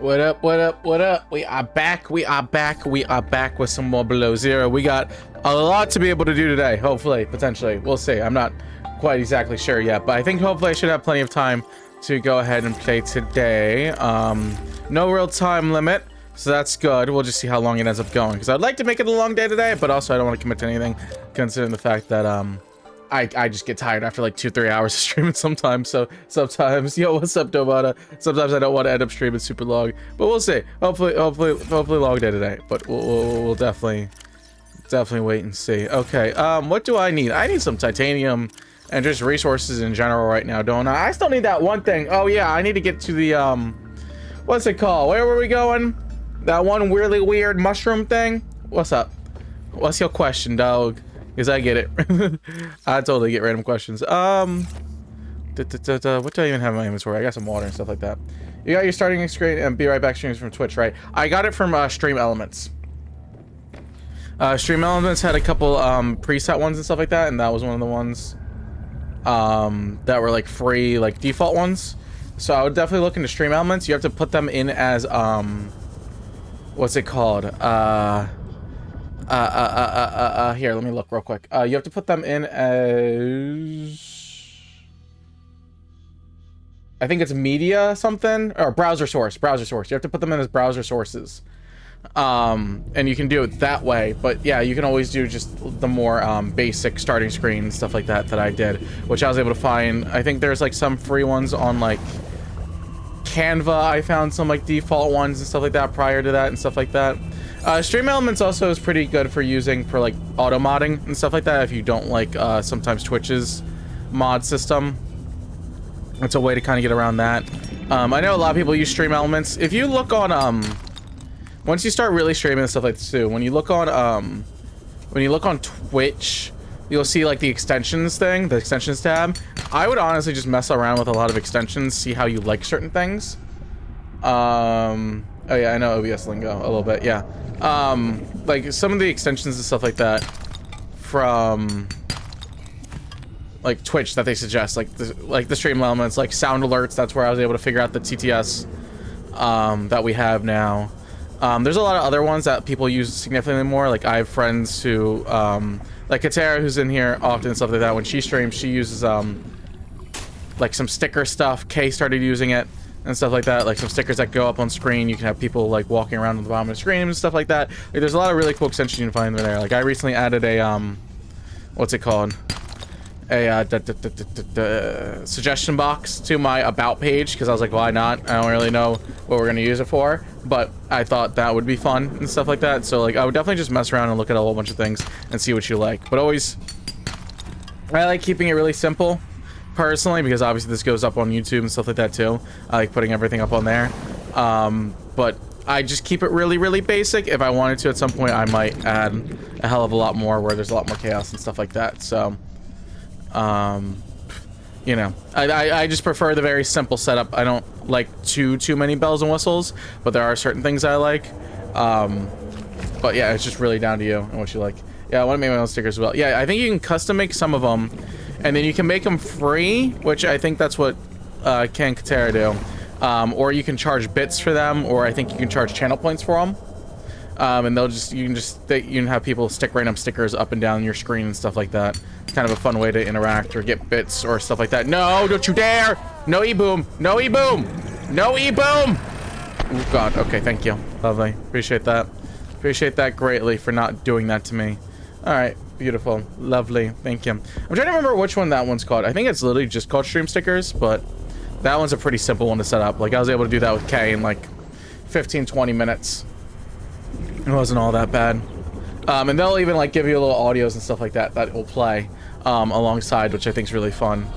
What up, what up, what up? We are back, we are back, we are back with some more Below Zero. We got a lot to be able to do today, hopefully, potentially. We'll see. I'm not quite exactly sure yet, but I think hopefully I should have plenty of time to go ahead and play today. No real time limit, so that's good. We'll just see how long it ends up going, because I'd like to make it a long day today, but also I don't want to commit to anything, considering the fact that, I just get tired after like 2-3 hours of streaming sometimes. So sometimes, yo, what's up, Dobata? Sometimes I don't want to end up streaming super long, but we'll see. Hopefully long day today. But we'll definitely wait and see. Okay, what do I need? I need some titanium and just resources in general right now, don't I? I still need that one thing. Oh yeah, I need to get to the what's it called? Where were we going? That one weirdly weird mushroom thing. What's up? What's your question, dog? Because I get it. I totally get random questions. What do I even have in my inventory? I got some water and stuff like that. You got your starting screen and be right back streams from Twitch, right? I got it from Stream Elements. Stream Elements had a couple preset ones and stuff like that, and that was one of the ones that were like free, like default ones. So I would definitely look into Stream Elements. You have to put them in as what's it called? Here, let me look real quick. You have to put them in as, I think it's media something, or browser source. You have to put them in as browser sources. And you can do it that way, but yeah, you can always do just the more basic starting screen stuff like that I did, which I was able to find. I think there's like some free ones on like Canva. I found some like default ones and stuff like that prior to that and stuff like that. Stream Elements also is pretty good for using for like auto modding and stuff like that if you don't like sometimes Twitch's mod system. It's a way to kind of get around that. I know a lot of people use Stream Elements. If you look on once you start really streaming and stuff like this too, when you look on Twitch, you'll see like the extensions thing, the extensions tab. I would honestly just mess around with a lot of extensions, see how you like certain things. Oh yeah, I know OBS lingo a little bit, yeah. Like some of the extensions and stuff like that from like Twitch that they suggest, like the Stream Elements, like sound alerts. That's where I was able to figure out the TTS that we have now. There's a lot of other ones that people use significantly more. Like I have friends who, like Katara, who's in here often and stuff like that. When she streams, she uses like some sticker stuff. Kay started using it and stuff like that, like some stickers that go up on screen. You can have people like walking around on the bottom of the screen and stuff like that. Like there's a lot of really cool extensions you can find there. Like I recently added a what's it called, a suggestion box to my about page, because I was like, why not? I don't really know what we're gonna use it for, but I thought that would be fun and stuff like that. So like I would definitely just mess around and look at a whole bunch of things and see what you like, but always I like keeping it really simple personally, because obviously this goes up on YouTube and stuff like that too. I like putting everything up on there, but I just keep it really basic. If I wanted to at some point, I might add a hell of a lot more where there's a lot more chaos and stuff like that. So you know, I just prefer the very simple setup. I don't like too many bells and whistles, but there are certain things I like. But yeah, it's just really down to you and what you like. Yeah, I want to make my own stickers as well. Yeah, I think you can custom make some of them, and then you can make them free, which I think that's what Ken Katera do. Or you can charge bits for them, or I think you can charge channel points for them. And you can have people stick random stickers up and down your screen and stuff like that. It's kind of a fun way to interact or get bits or stuff like that. No, don't you dare! No e-boom! No e-boom! No e-boom! Oh god, okay, thank you. Lovely. Appreciate that. Appreciate that greatly for not doing that to me. Alright, beautiful. Lovely. Thank you. I'm trying to remember which one that one's called. I think it's literally just called Stream Stickers, but that one's a pretty simple one to set up. Like, I was able to do that with Kay in like 15-20 minutes. It wasn't all that bad. And they'll even like give you little audios and stuff like that that will play alongside, which I think is really fun.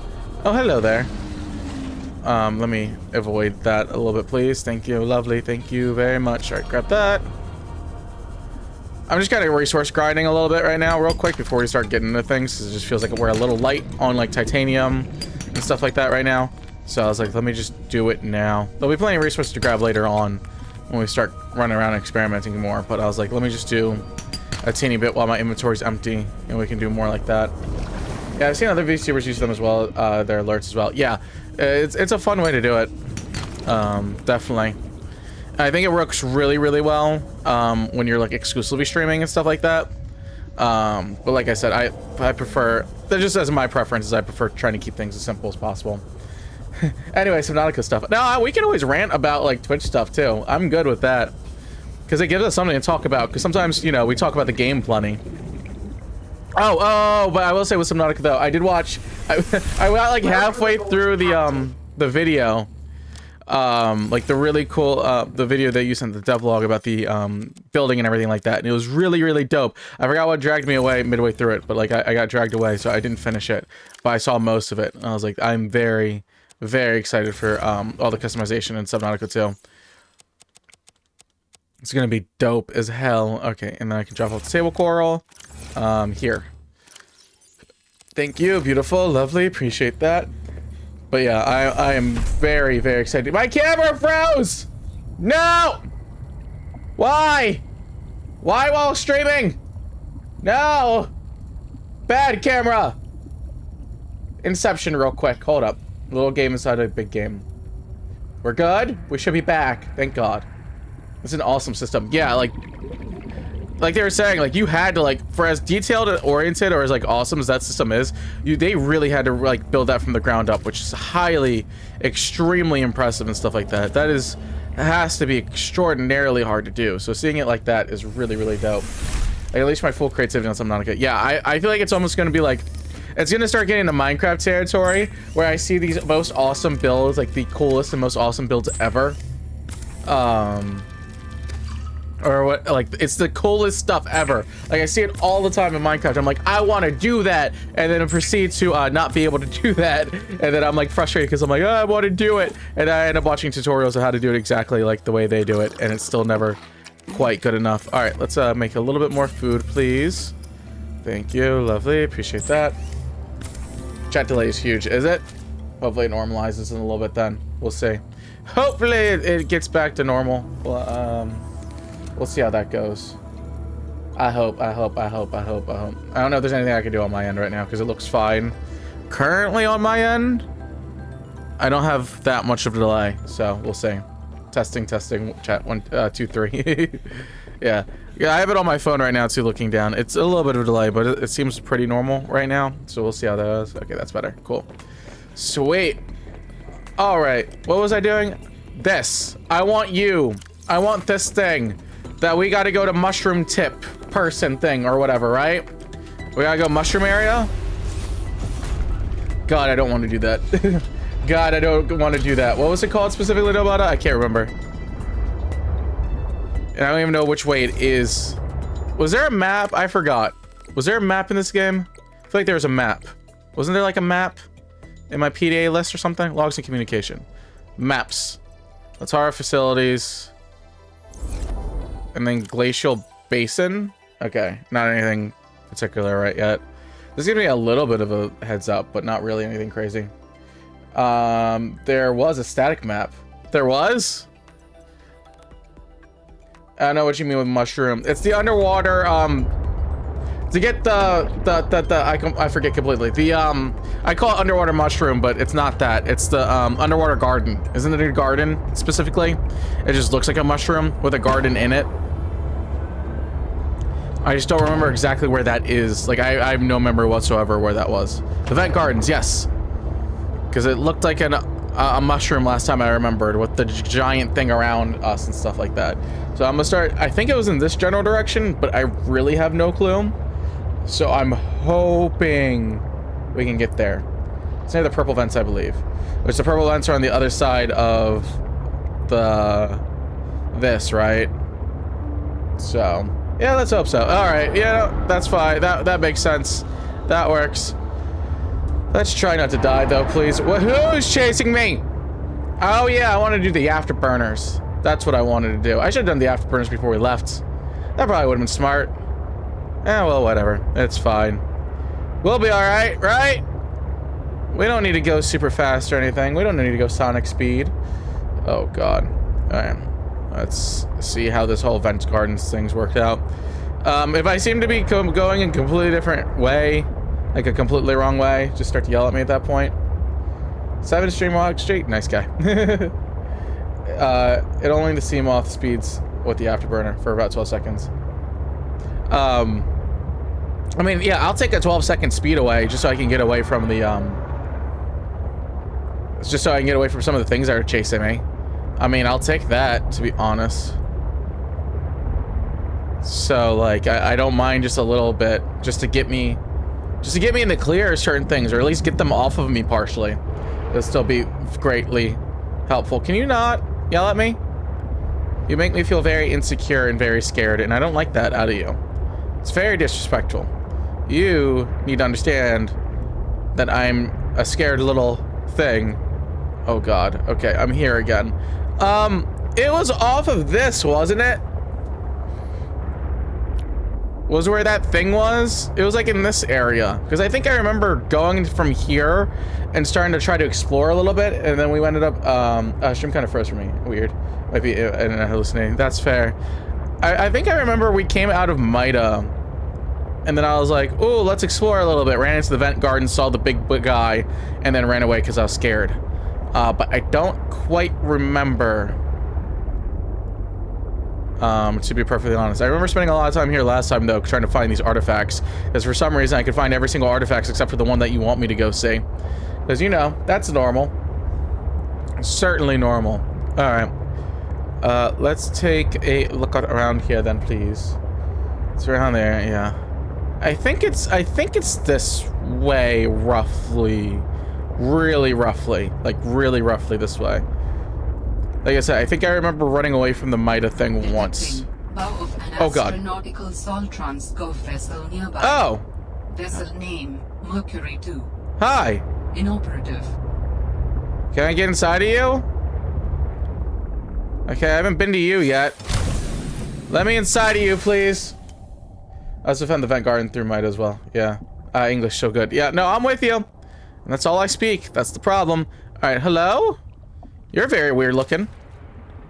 Oh, hello there. Let me avoid that a little bit, please. Thank you. Lovely. Thank you very much. All right, grab that. I'm just kind of resource grinding a little bit right now real quick before we start getting into things, because it just feels like we're a little light on like titanium and stuff like that right now. So I was like, let me just do it now. There'll be plenty of resources to grab later on when we start running around and experimenting more, but I was like, let me just do a teeny bit while my inventory's empty, and we can do more like that. Yeah, I've seen other VTubers use them as well, their alerts as well. Yeah, it's a fun way to do it. Definitely. I think it works really, really well when you're like exclusively streaming and stuff like that. But like I said, I prefer, that just as my preference is I prefer trying to keep things as simple as possible. Anyway, Subautica stuff. Now we can always rant about like Twitch stuff too. I'm good with that because it gives us something to talk about. Because sometimes, you know, we talk about the game plenty. Oh, but I will say with Subautica though, I did watch. I got like halfway through the video. Like the really cool the video that you sent, the devlog about the building and everything like that, and it was really, really dope. I forgot what dragged me away midway through it, but like I got dragged away, so I didn't finish it, but I saw most of it and I was like, I'm very, very excited for all the customization in Subnautica 2. It's gonna be dope as hell. Okay, and then I can drop off the table coral here. Thank you, beautiful, lovely, appreciate that. But yeah, I am very, very excited. My camera froze! No! Why? Why while streaming? No! Bad camera! Inception real quick, hold up. Little game inside a big game. We're good? We should be back, thank God. It's an awesome system. Yeah, like they were saying, like you had to like, for as detailed and oriented or as like awesome as that system is, they really had to like build that from the ground up, which is highly, extremely impressive and stuff like that. That has to be extraordinarily hard to do. So seeing it like that is really, really dope. Like, at least my full creativity on Subnautica. Yeah, I feel like it's almost gonna be like, it's gonna start getting into Minecraft territory where I see these most awesome builds, like the coolest and most awesome builds ever. Or what, like, it's the coolest stuff ever. Like, I see it all the time in Minecraft. I'm like, I want to do that. And then I proceed to not be able to do that. And then I'm like frustrated because I'm like, oh, I want to do it. And I end up watching tutorials of how to do it exactly like the way they do it. And it's still never quite good enough. All right, let's make a little bit more food, please. Thank you, lovely, appreciate that. Chat delay is huge, is it? Hopefully it normalizes in a little bit then. We'll see. Hopefully it gets back to normal. Well, we'll see how that goes. I hope. I don't know if there's anything I can do on my end right now because it looks fine. Currently on my end, I don't have that much of a delay, so we'll see. Testing, chat 1, 2, 3. Yeah, I have it on my phone right now too, looking down. It's a little bit of a delay, but it seems pretty normal right now, so we'll see how that is. Okay, that's better. Cool. Sweet. All right, what was I doing? This. I want this thing. That we gotta go to mushroom tip person thing or whatever, right? We gotta go mushroom area? God, I don't want to do that. God, I don't want to do that. What was it called specifically, Nobata? I can't remember. And I don't even know which way it is. Was there a map? I forgot. Was there a map in this game? I feel like there was a map. Wasn't there like a map in my PDA list or something? Logs and communication. Maps. That's our facilities. And then glacial basin. Okay, not anything particular right yet. This is gonna be a little bit of a heads up, but not really anything crazy. There was a static map. There was? I don't know what you mean with mushroom. It's the underwater, to get I forget completely. The, I call it underwater mushroom, but it's not that. It's the, underwater garden. Isn't it a garden, specifically? It just looks like a mushroom with a garden in it. I just don't remember exactly where that is. Like, I have no memory whatsoever where that was. The vent gardens, yes. Because it looked like a mushroom last time I remembered, with the giant thing around us and stuff like that. So I'm gonna start, I think it was in this general direction, but I really have no clue. So I'm hoping we can get there. It's near the purple vents, I believe. Which the purple vents are on the other side of this, right? So, yeah, let's hope so. All right, yeah, that's fine. That makes sense. That works. Let's try not to die, though, please. Who's chasing me? Oh, yeah, I want to do the afterburners. That's what I wanted to do. I should have done the afterburners before we left. That probably would have been smart. Eh, well, whatever. It's fine. We'll be all right, right? We don't need to go super fast or anything. We don't need to go sonic speed. Oh, God. All right. Let's see how this whole vent gardens thing's worked out. If I seem to be going in a completely different way, like a completely wrong way, just start to yell at me at that point. 7 stream walk street, nice guy. it'll only seam off speeds with the afterburner for about 12 seconds. I mean, yeah, I'll take a 12-second speed away just so I can get away from the, just so I can get away from some of the things that are chasing me. I mean, I'll take that, to be honest. So, like, I don't mind just a little bit, just to get me in the clear of certain things, or at least get them off of me partially. It'll still be greatly helpful. Can you not yell at me? You make me feel very insecure and very scared, and I don't like that out of you. It's very disrespectful. You need to understand that I'm a scared little thing. Oh god. Okay, I'm here again. It was off of this, wasn't it? Was where that thing was? It was like in this area. Because I think I remember going from here and starting to try to explore a little bit, and then we ended up, stream kind of froze for me. Weird. Might be hallucinating. That's fair. I think I remember we came out of Mida, and then I was like, ooh, let's explore a little bit. Ran into the vent garden, saw the big guy, and then ran away because I was scared. But I don't quite remember, to be perfectly honest. I remember spending a lot of time here last time, though, trying to find these artifacts. Because for some reason, I could find every single artifact except for the one that you want me to go see. Because, you know, that's normal. Certainly normal. Alright. Let's take a look around here, then, please. It's around there, yeah. I think it's this way, roughly. Really roughly. Like, really roughly this way. Like I said, I think I remember running away from the Mida thing once. Oh god. Oh! Vessel name, Mercury 2. Hi! Inoperative. Can I get inside of you? Okay, I haven't been to you yet. Let me inside of you, please. I also found the vent garden through Mida as well. Yeah. English so good. Yeah, no, I'm with you. And that's all I speak. That's the problem. Alright, hello? You're very weird looking.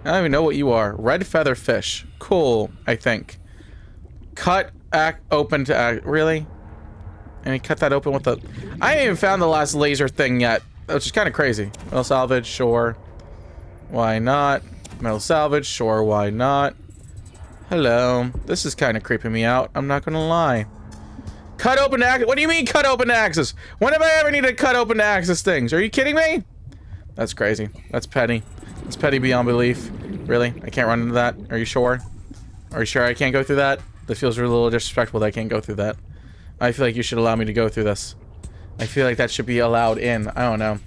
I don't even know what you are. Red feather fish. Cool, I think. Cut, open to act. Really? And you cut that open with the... I ain't even found the last laser thing yet. Which is kind of crazy. Metal salvage, sure. Why not? Metal salvage, sure, why not? Hello. This is kind of creeping me out. I'm not gonna lie. Cut open to access? What do you mean cut open to access? When have I ever needed to cut open to access things? Are you kidding me? That's crazy. That's petty. That's petty beyond belief. Really? I can't run into that? Are you sure? Are you sure I can't go through that? That feels a little disrespectful that I can't go through that. I feel like you should allow me to go through this. I feel like that should be allowed in. I don't know.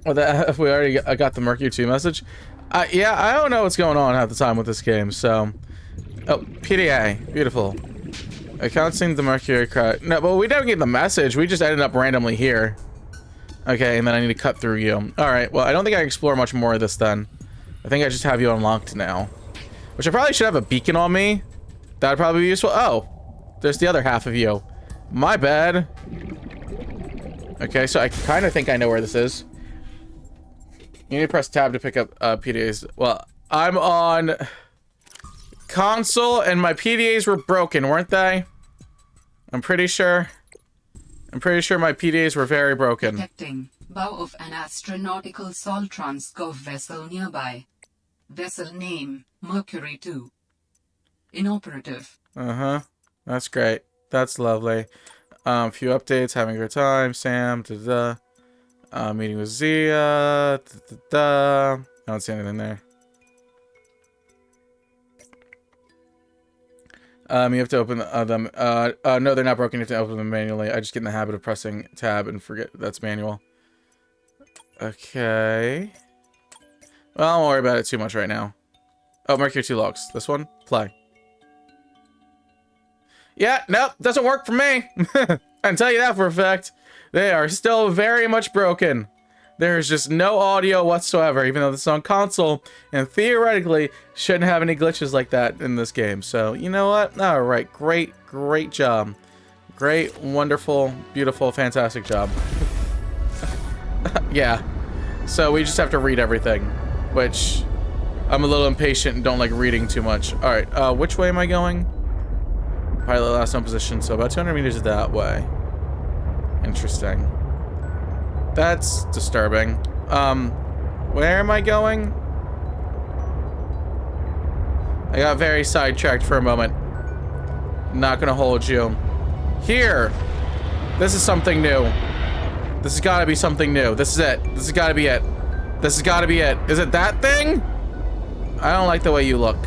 Well, that, we already got the Mercury 2 message. Yeah, I don't know what's going on half the time with this game, so... Oh, PDA. Beautiful. I can't see the Mercury cry. No, but we don't get the message. We just ended up randomly here. Okay, and then I need to cut through you. Alright, well, I don't think I can explore much more of this then. I think I just have you unlocked now. Which I probably should have a beacon on me. That would probably be useful. Oh, there's the other half of you. My bad. Okay, so I kind of think I know where this is. You need to press tab to pick up PDAs. Well, I'm on console and my PDAs were broken, weren't they? I'm pretty sure. I'm pretty sure my PDAs were very broken. Detecting bow of an astronautical Soltrans Gov vessel nearby. Vessel name, Mercury 2. Inoperative. Uh-huh. That's great. That's lovely. Few updates, having a good time, Sam, da-da. Meeting with Zia, da-da-da. I don't see anything there. You have to open them. No, they're not broken. You have to open them manually. I just get in the habit of pressing tab and forget that's manual. Okay. Well, I won't worry about it too much right now. Oh, Mercury 2 logs. This one? Play. Yeah, nope. Doesn't work for me. I can tell you that for a fact. They are still very much broken. There's just no audio whatsoever, even though this is on console, and theoretically shouldn't have any glitches like that in this game. So, you know what? Alright, great job. Great, wonderful, beautiful, fantastic job. Yeah. So we just have to read everything, which I'm a little impatient and don't like reading too much. Alright, which way am I going? Pilot last known position, so about 200 meters that way. Interesting. That's disturbing. Where am I going? I got very sidetracked for a moment. Not gonna hold you. Here. This is something new. This has gotta be something new. This is it. This has gotta be it. This has gotta be it. Is it that thing? I don't like the way you look.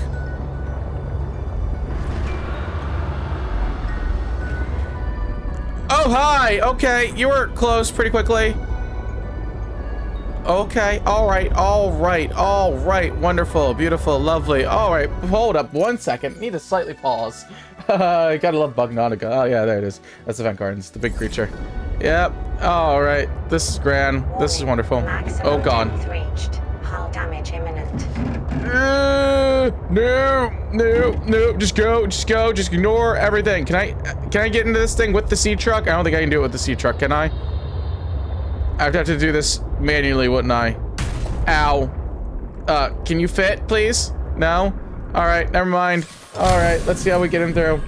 Oh, hi! Okay, you were close pretty quickly. Okay, alright, wonderful, beautiful, lovely. Alright, hold up 1 second. Need to slightly pause. Gotta love Bugnautica. Oh yeah, there it is. That's the vent gardens, the big creature. Yep, alright. This is grand. This is wonderful. Oh god. Reached. Hull damage imminent. No, just go, just ignore everything. Can I get into this thing with the sea truck? I don't think I can do it with the sea truck, can I? I'd have to do this manually, wouldn't I? Ow. Can you fit, please? No? Alright, never mind. Alright, let's see how we get in through.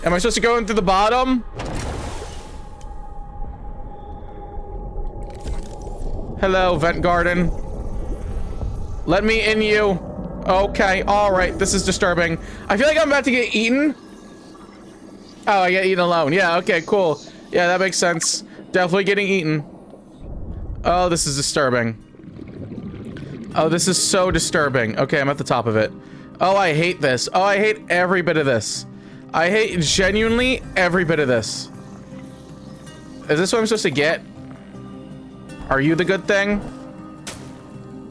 Am I supposed to go in through the bottom? Hello, vent garden. Let me in you. Okay, alright, this is disturbing. I feel like I'm about to get eaten. Oh, I get eaten alone. Yeah, okay, cool. Yeah, that makes sense. Definitely getting eaten. Oh, this is disturbing. Oh, this is so disturbing. Okay, I'm at the top of it. Oh, I hate this. Oh, I hate every bit of this. I hate genuinely every bit of this. Is this what I'm supposed to get? Are you the good thing?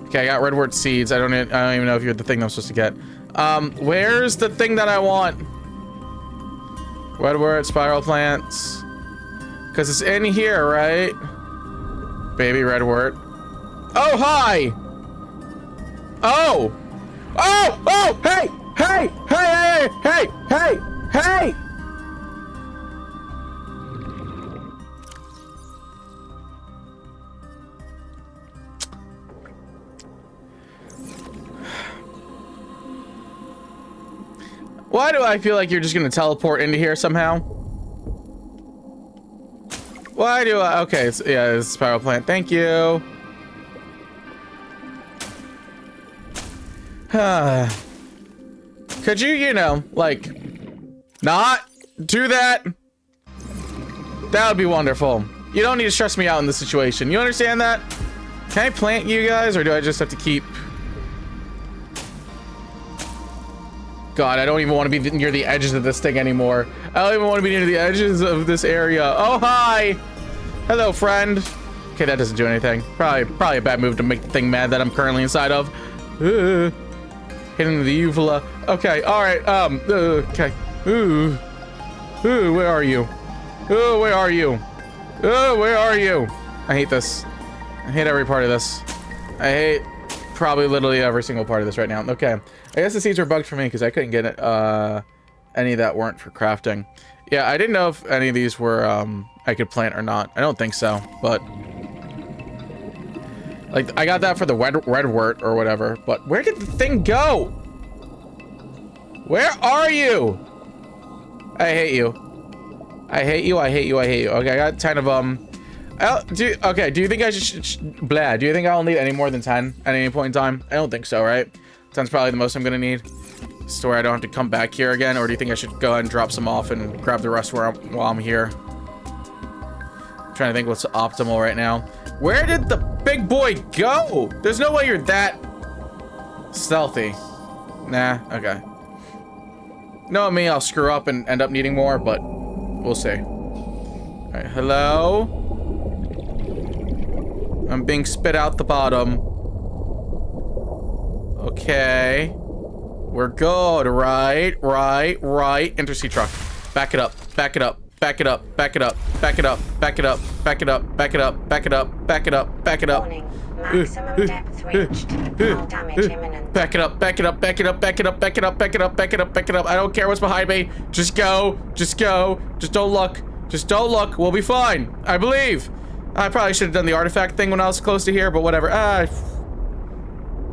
Okay, I got redwort seeds. I don't even know if you're the thing I'm supposed to get. Where's the thing that I want? Redwort, spiral plants. Because it's in here, right? Baby redwort. Oh, hi! Oh! Oh! Oh! Hey! Hey! Hey! Hey! Hey! Hey! Hey! Why do I feel like you're just gonna teleport into here somehow? Why do I? Okay, so, yeah, it's a spiral plant. Thank you. Could you know, like, not do that? That would be wonderful. You don't need to stress me out in this situation. You understand that? Can I plant you guys, or do I just have to keep? God, I don't even want to be near the edges of this thing anymore. I don't even want to be near the edges of this area. Oh, hi! Hello, friend. Okay, that doesn't do anything. Probably a bad move to make the thing mad that I'm currently inside of. Hitting the uvula. Okay, alright, okay. Ooh, where are you? Oh, where are you? Oh, where are you? I hate this. I hate every part of this. I hate probably literally every single part of this right now. Okay, I guess the seeds were bugged for me because I couldn't get it, any that weren't for crafting. Yeah, I didn't know if any of these were, I could plant or not. I don't think so, but like, I got that for the redwort or whatever, but where did the thing go? Where are you? I hate you. I hate you, I hate you, I hate you. Okay, I got 10 of them. Do you think I should, blah, do you think I'll need any more than 10 at any point in time? I don't think so, right? 10's probably the most I'm gonna need. So where I don't have to come back here again, or do you think I should go ahead and drop some off and grab the rest while I'm here? I'm trying to think what's optimal right now. Where did the big boy go? There's no way you're that stealthy. Nah, okay. Knowing me, I'll screw up and end up needing more, but we'll see. All right, hello? I'm being spit out the bottom. Okay. We're good, right? Enter sea truck. Back it up, back it up, back it up, back it up, back it up, back it up, back it up, back it up, back it up, back it up, back it up. Warning. Maximum depth reached. Hull damage imminent. Back it up, back it up, back it up, back it up, back it up, back it up, back it up, back it up. I don't care what's behind me. Just go, just go. Just don't look. Just don't look. We'll be fine. I believe. I probably should have done the artifact thing when I was close to here, but whatever.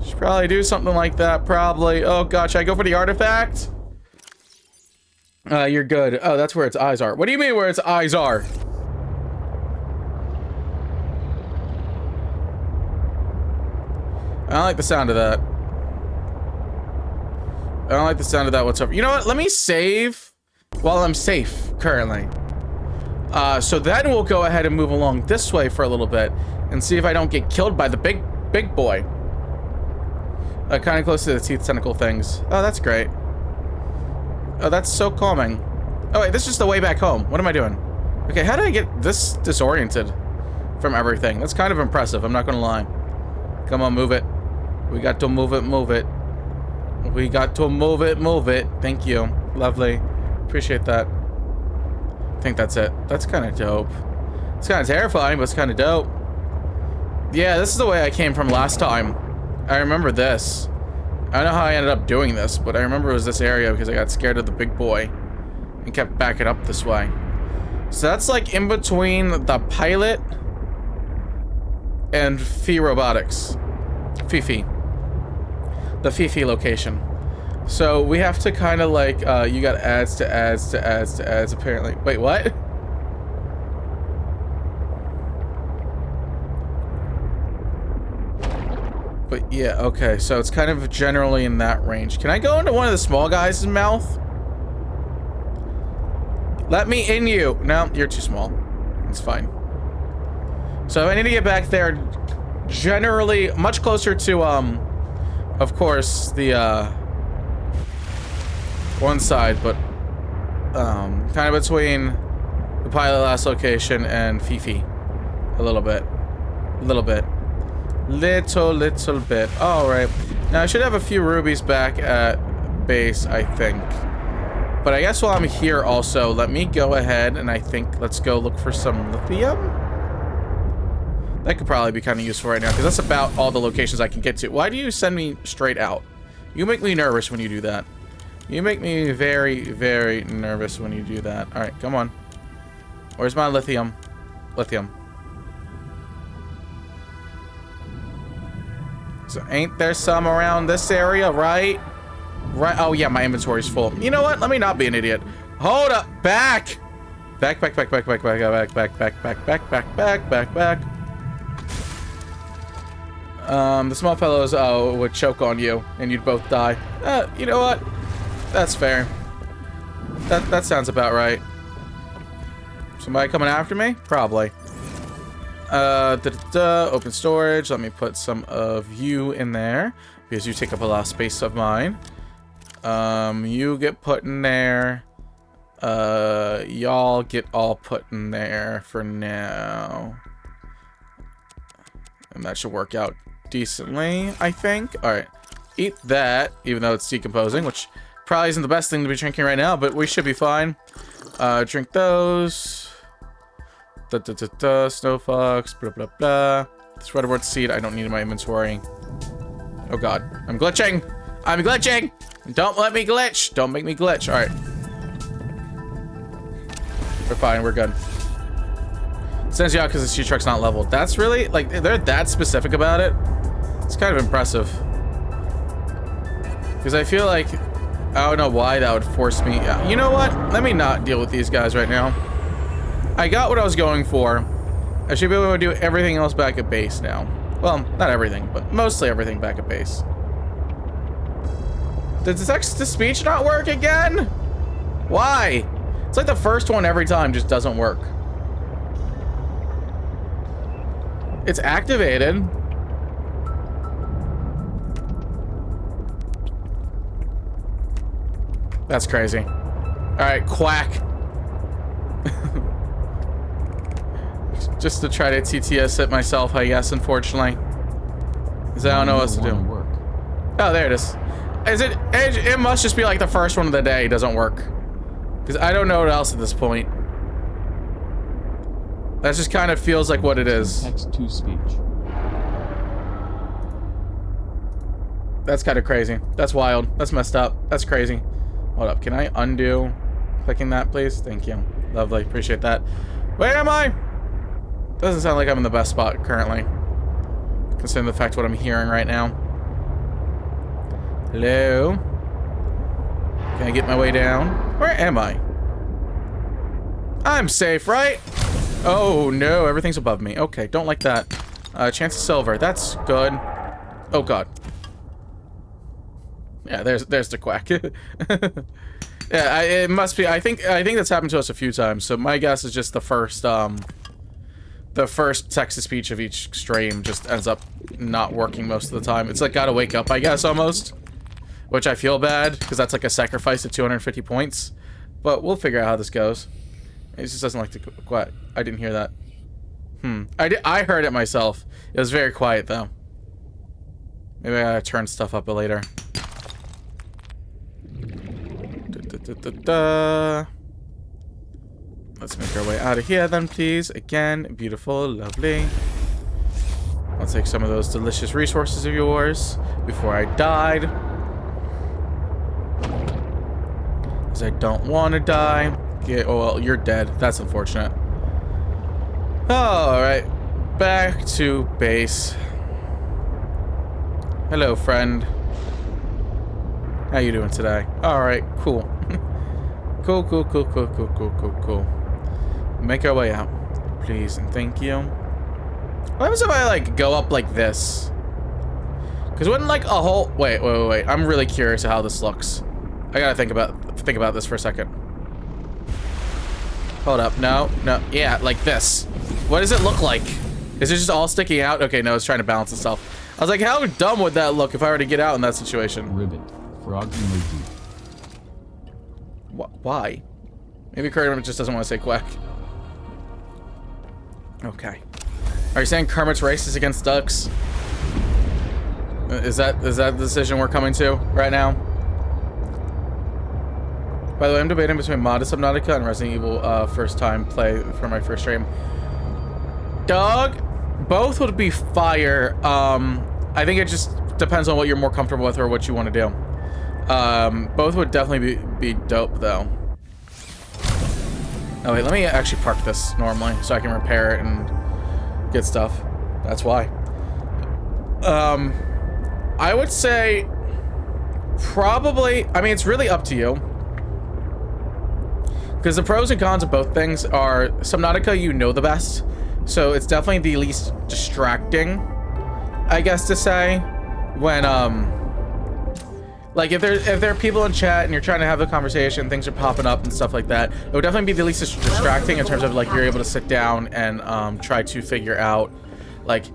Should probably do something like that, probably. Oh god, should I go for the artifact? You're good. Oh, that's where its eyes are. What do you mean where its eyes are? I don't like the sound of that. I don't like the sound of that whatsoever. You know what? Let me save while I'm safe currently. So then we'll go ahead and move along this way for a little bit and see if I don't get killed by the big boy. Kind of close to the teeth tentacle things. Oh, that's great. Oh, that's so calming. Oh wait, this is just the way back home. What am I doing? Okay, how did I get this disoriented from everything? That's kind of impressive, I'm not gonna lie. Come on, move it. We got to move it, move it. We got to move it, move it. Thank you. Lovely. Appreciate that. I think that's it. That's kind of dope. It's kind of terrifying, but it's kind of dope. Yeah, this is the way I came from last time. I remember this. I don't know how I ended up doing this, but I remember it was this area because I got scared of the big boy and kept backing up this way. So that's like in between the pilot and Phi Robotics. Fifi. The Fifi location. So we have to kind of like, you got ads to ads to ads to ads apparently. Wait, what? But yeah, okay, so it's kind of generally in that range. Can I go into one of the small guys' mouth? Let me in you. No, you're too small. It's fine. So I need to get back there generally much closer to, of course, the, one side, but, kind of between the pilot last location and Fifi. A little bit. A little bit. Little bit. Alright. Now I should have a few rubies back at base, I think. But I guess while I'm here also, let me go ahead and I think let's go look for some lithium. That could probably be kind of useful right now, because that's about all the locations I can get to. Why do you send me straight out? You make me nervous when you do that. You make me very, very nervous when you do that. Alright, come on. Where's my lithium? Lithium. So ain't there some around this area, right? Right. Oh yeah, my inventory's full. You know what? Let me not be an idiot. Hold up. Back. Back. The small fellows would choke on you and you'd both die. You know what? That's fair. That sounds about right. Somebody coming after me? Probably. Open storage. Let me put some of you in there because you take up a lot of space of mine. You get put in there. Y'all get all put in there for now. And that should work out decently, I think. Alright. Eat that, even though it's decomposing, which probably isn't the best thing to be drinking right now, but we should be fine. Drink those. Snow fox, blah blah blah. Sweaterboard seed, I don't need in my inventory. Oh god, I'm glitching! I'm glitching! Don't let me glitch! Don't make me glitch. Alright. We're fine, we're good. Sends you out because the sea truck's not leveled. That's really, like, they're that specific about it. It's kind of impressive. Because I feel like, I don't know why that would force me. You know what? Let me not deal with these guys right now. I got what I was going for. I should be able to do everything else back at base now. Well, not everything, but mostly everything back at base. Did the text-to-speech not work again? Why? It's like the first one every time just doesn't work. It's activated. That's crazy. Alright, quack. Just to try to TTS it myself, I guess, unfortunately. Because I don't know what to do. Oh, there it is. It must just be like the first one of the day doesn't work. Because I don't know what else at this point. That just kind of feels like what it is. Text to speech. That's kind of crazy. That's wild. That's messed up. That's crazy. Hold up. Can I undo clicking that, please? Thank you. Lovely. Appreciate that. Where am I? Doesn't sound like I'm in the best spot currently. Considering the fact what I'm hearing right now. Hello? Can I get my way down? Where am I? I'm safe, right? Oh no, everything's above me. Okay, don't like that. Chance of silver. That's good. Oh god. Yeah, there's the quack. Yeah, it must be. I think that's happened to us a few times. So my guess is just the first text to speech of each stream just ends up not working most of the time. It's like gotta wake up, I guess, almost. Which I feel bad because that's like a sacrifice of 250 points. But we'll figure out how this goes. It just doesn't like to quiet. I didn't hear that. I heard it myself. It was very quiet though. Maybe I gotta turn stuff up later. Let's make our way out of here then, please. Again, beautiful, lovely. I'll take some of those delicious resources of yours before I died. Because I don't want to die. Oh, well, you're dead. That's unfortunate. Alright. Back to base. Hello, friend. How you doing today? Alright, cool. Cool. Make our way out. Please and thank you. What happens if I, like, go up like this? Because wouldn't, like, a whole... Wait. I'm really curious of how this looks. I gotta think about this for a second. Hold up. No. Yeah, like this. What does it look like? Is it just all sticking out? Okay, no, it's trying to balance itself. I was like, how dumb would that look if I were to get out in that situation? Ribbit. Frog emoji. Why? Maybe Kermit just doesn't want to say quack. Okay. Are you saying Kermit's race is against ducks? Is that the decision we're coming to right now? By the way, I'm debating between Mod Subnautica and Resident Evil first time play for my first stream. Dog, both would be fire. I think it just depends on what you're more comfortable with or what you want to do. Both would definitely be dope though. Oh wait, let me actually park this normally so I can repair it and get stuff. That's why. I would say probably, I mean, it's really up to you. Because the pros and cons of both things are Subnautica, you know the best. So it's definitely the least distracting, I guess to say. When, like if there are people in chat and you're trying to have a conversation, things are popping up and stuff like that, it would definitely be the least distracting in terms of like you're able to sit down and try to figure out like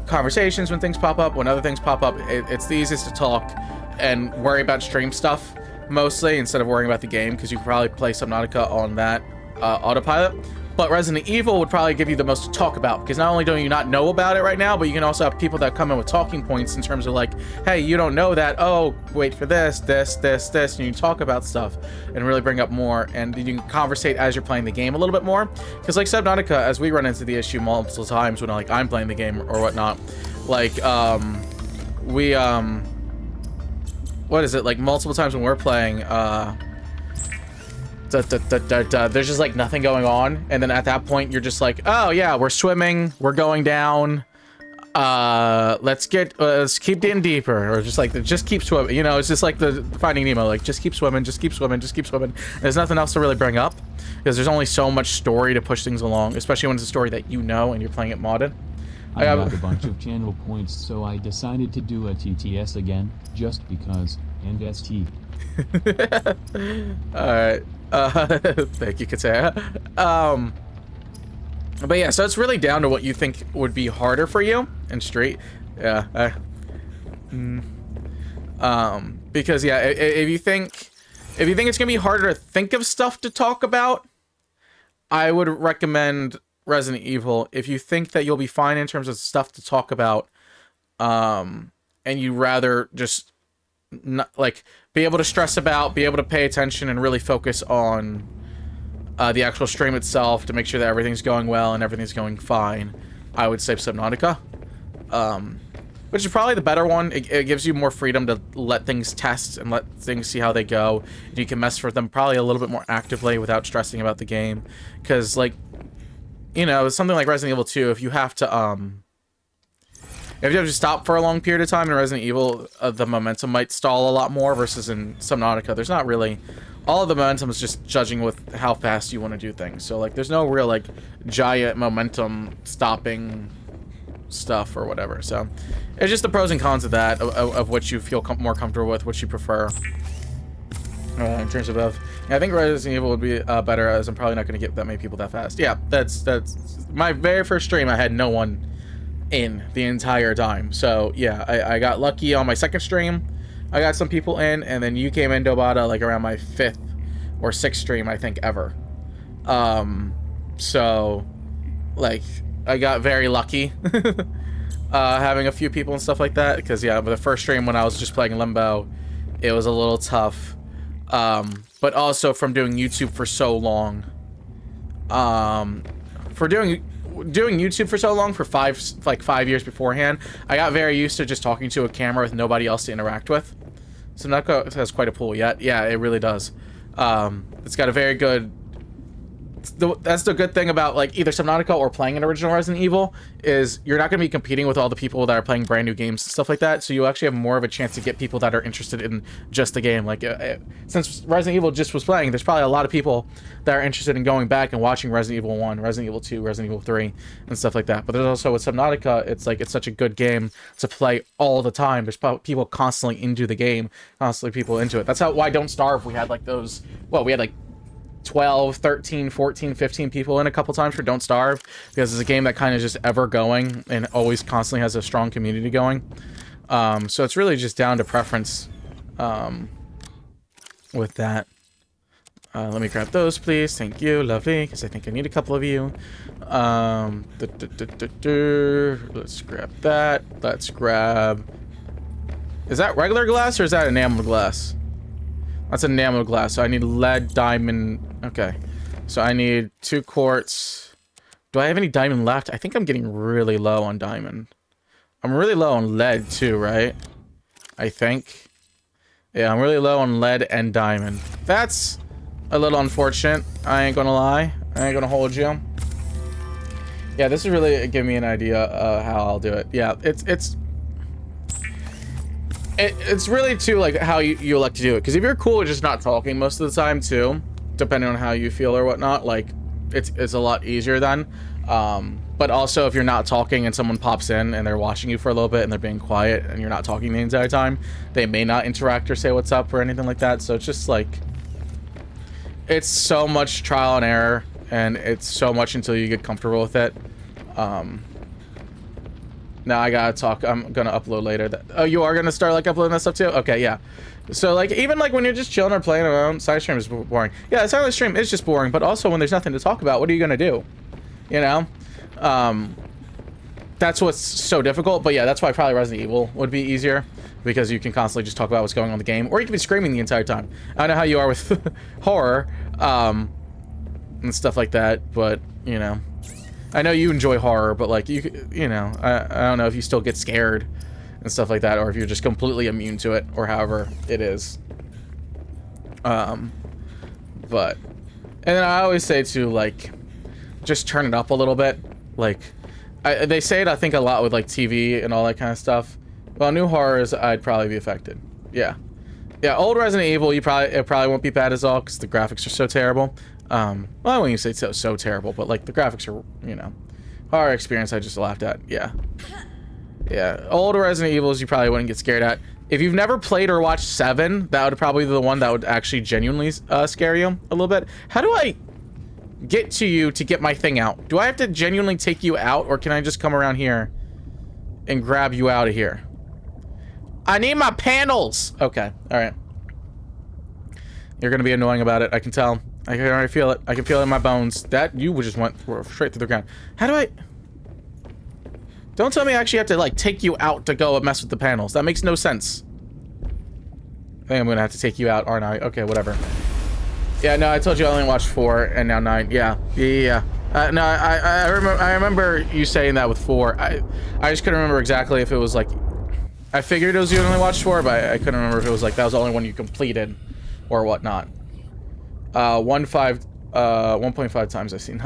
conversations when things pop up. When other things pop up, it's the easiest to talk and worry about stream stuff mostly instead of worrying about the game, because you could probably play Subnautica on that autopilot. But Resident Evil would probably give you the most to talk about, because not only do you not know about it right now, but you can also have people that come in with talking points in terms of like, hey, you don't know that, oh, wait for this, and you can talk about stuff and really bring up more, and you can conversate as you're playing the game a little bit more. Because like Subnautica, as we run into the issue multiple times when like I'm playing the game or whatnot, like what is it, like multiple times when we're playing, there's just like nothing going on, and then at that point you're just like, oh yeah, we're swimming, we're going down, let's keep getting deeper, or just like just keep swimming, you know. It's just like the Finding Nemo, like just keep swimming. There's nothing else to really bring up because there's only so much story to push things along, especially when it's a story that you know and you're playing it modded. I got a bunch of channel points, so I decided to do a TTS again, just because, and ST. Alright. Thank you, Katara. But yeah, so it's really down to what you think would be harder for you and straight. Yeah. Because yeah, if you think it's gonna be harder to think of stuff to talk about, I would recommend Resident Evil. If you think that you'll be fine in terms of stuff to talk about, and you'd rather just not like be able to stress about, be able to pay attention and really focus on the actual stream itself to make sure that everything's going well and everything's going fine, I would say Subnautica, which is probably the better one. It gives you more freedom to let things test and let things see how they go. And you can mess with them probably a little bit more actively without stressing about the game, because like, you know, something like Resident Evil 2, if you have to stop for a long period of time in Resident Evil, the momentum might stall a lot more, versus in Subnautica, there's not really... All of the momentum is just judging with how fast you want to do things. So, like, there's no real, like, giant momentum stopping stuff or whatever. So it's just the pros and cons of that, of what you feel more comfortable with, what you prefer. In terms of both. Yeah, I think Resident Evil would be better, as I'm probably not going to get that many people that fast. Yeah, that's my very first stream. I had no one in the entire time. So yeah, I got lucky on my second stream. I got some people in, and then you came in, Dobata, like around my 5th or 6th stream, I think, ever. So like I got very lucky having a few people and stuff like that, because yeah, the first stream when I was just playing Limbo, it was a little tough. But also from doing YouTube for so long, for doing YouTube for so long, for 5 years beforehand, I got very used to just talking to a camera with nobody else to interact with. So Subnautica has quite a pool yet. Yeah, it really does. It's got a very good... That's the good thing about like either Subnautica or playing an original Resident Evil, is you're not going to be competing with all the people that are playing brand new games and stuff like that. So you actually have more of a chance to get people that are interested in just the game. Like since Resident Evil just was playing, there's probably a lot of people that are interested in going back and watching Resident Evil 1, Resident Evil 2, Resident Evil 3, and stuff like that. But there's also with Subnautica, it's like it's such a good game to play all the time. There's people constantly into the game, constantly people into it. That's why Don't Starve, we had like those, well, we had like 12, 13, 14, 15 people in a couple times for Don't Starve, because it's a game that kind of just ever going and always constantly has a strong community going. So it's really just down to preference with that. Let me grab those, please. Thank you. Lovely, because I think I need a couple of you. Let's grab that. Let's grab... Is that regular glass or is that enameled glass? That's enameled glass, so I need lead, diamond... Okay. So I need 2 quartz. Do I have any diamond left? I think I'm getting really low on diamond. I'm really low on lead too, right? I think. Yeah, I'm really low on lead and diamond. That's a little unfortunate. I ain't gonna lie. I ain't gonna hold you. Yeah, this is really giving me an idea how I'll do it. Yeah, it's really too like how you like to do it, because if you're cool with just not talking most of the time too, depending on how you feel or whatnot, like it's a lot easier then. But also if you're not talking and someone pops in and they're watching you for a little bit and they're being quiet and you're not talking the entire time, they may not interact or say what's up or anything like that. So it's just like, it's so much trial and error, and it's so much until you get comfortable with it. Now I gotta talk. I'm gonna upload later. Oh, you are gonna start like uploading that stuff too? Okay, yeah. So like even like when you're just chilling or playing around, side stream is boring. Yeah, the silent stream is just boring, but also when there's nothing to talk about, what are you gonna do? You know? That's what's so difficult. But yeah, that's why probably Resident Evil would be easier, because you can constantly just talk about what's going on in the game, or you can be screaming the entire time. I don't know how you are with horror, and stuff like that, but you know. I know you enjoy horror, but like you know, I don't know if you still get scared and stuff like that, or if you're just completely immune to it, or however it is. But and then I always say to like just turn it up a little bit. Like they say it, I think, a lot with like TV and all that kind of stuff. Well, new horrors, I'd probably be affected. Yeah, old Resident Evil, it probably won't be bad as all, because the graphics are so terrible. Well, when you say so terrible, but like the graphics are, you know, horror experience I just laughed at. Yeah, old Resident Evils you probably wouldn't get scared at. If you've never played or watched 7, that would probably be the one that would actually genuinely scare you a little bit. How do I get to you to get my thing out? Do I have to genuinely take you out, or can I just come around here and grab you out of here? I need my panels. Okay, all right. You're gonna be annoying about it, I can tell. I can already feel it. I can feel it in my bones. That you just went straight through the ground. How do I... Don't tell me I actually have to, like, take you out to go mess with the panels. That makes no sense. I think I'm gonna have to take you out, aren't I? Okay, whatever. Yeah, no, I told you I only watched 4 and now 9. Yeah. No, I remember you saying that with 4. I just couldn't remember exactly if it was, like... I figured it was you only watched 4, but I couldn't remember if it was, like, that was the only one you completed or whatnot. 1.5 times I've seen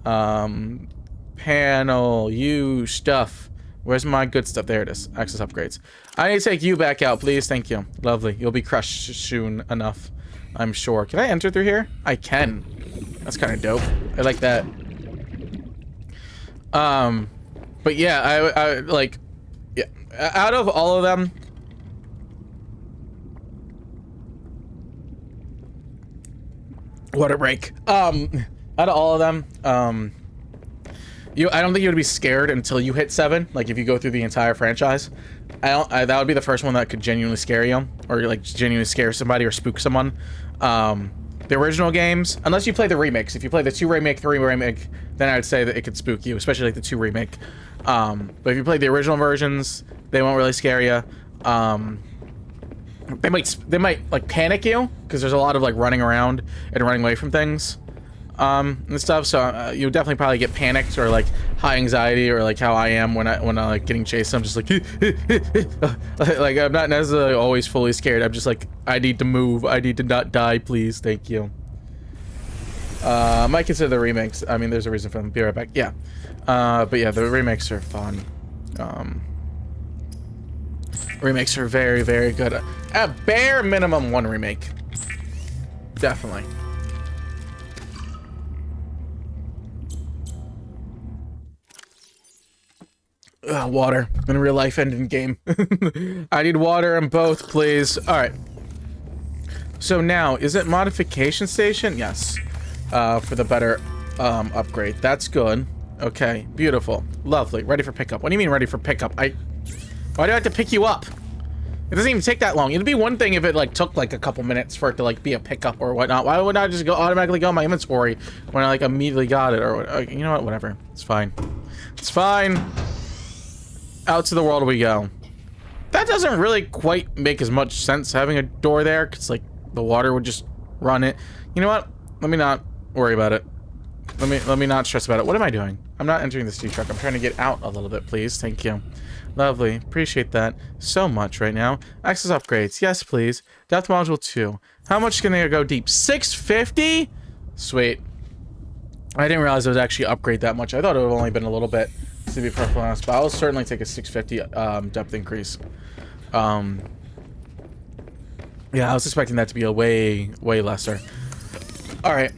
9. Panel, you stuff. Where's my good stuff? There it is. Access upgrades. I need to take you back out, please. Thank you. Lovely. You'll be crushed soon enough, I'm sure. Can I enter through here? I can. That's kind of dope. I like that. But yeah, I like, yeah, out of all of them, what a break. Out of all of them, I don't think you would be scared until you hit 7. Like if you go through the entire franchise, that would be the first one that could genuinely scare you, or like genuinely scare somebody or spook someone. The original games, unless you play the remakes. If you play the 2 remake, 3 remake, then I'd say that it could spook you, especially like the 2 remake. But if you play the original versions, they won't really scare you. They might like panic you because there's a lot of like running around and running away from things, and stuff. So you'll definitely probably get panicked or like high anxiety, or like how I am when I like getting chased. I'm just like, like I'm not necessarily always fully scared. I'm just like, I need to move. I need to not die, please. Thank you. Might consider the remakes. I mean, there's a reason for them. Be right back. Yeah. But yeah, the remakes are fun. Remakes are very, very good. At bare minimum, 1 remake. Definitely. Water in real life and in game. I need water in both, please. All right. So now, is it modification station? Yes. For the better upgrade. That's good. Okay, beautiful. Lovely. Ready for pickup. What do you mean ready for pickup? Why do I have to pick you up? It doesn't even take that long. It'd be one thing if it like took like a couple minutes for it to like be a pickup or whatnot. Why would I just automatically go in my inventory when I like immediately got it, or you know what? Whatever. It's fine. It's fine. Out to the world we go. That doesn't really quite make as much sense having a door there, because like the water would just run it. You know what? Let me not worry about it. Let me not stress about it. What am I doing? I'm not entering the steam truck. I'm trying to get out a little bit, please. Thank you. Lovely. Appreciate that so much right now. Access upgrades. Yes, please. Depth module 2. How much can they go deep? 650? Sweet. I didn't realize it would actually upgrade that much. I thought it would have only been a little bit, to be perfectly honest, but I'll certainly take a 650 depth increase. Yeah, I was expecting that to be a way lesser. All right.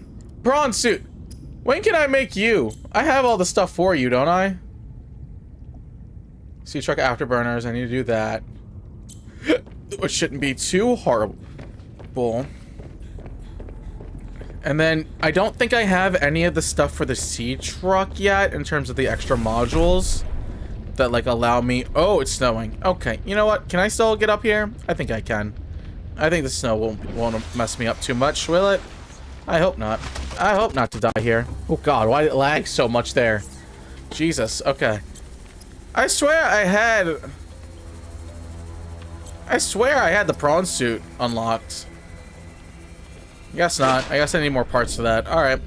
Prawn suit. When can I make you? I have all the stuff for you, don't I? Sea truck afterburners. I need to do that. Which shouldn't be too horrible. And then I don't think I have any of the stuff for the sea truck yet in terms of the extra modules that like allow me. Oh, it's snowing. Okay, you know what? Can I still get up here? I think I can. I think the snow won't mess me up too much, will it? I hope not. I hope not to die here. Oh god, why did it lag so much there? Jesus, okay. I swear I had the prawn suit unlocked. Guess not. I guess I need more parts for that. Alright.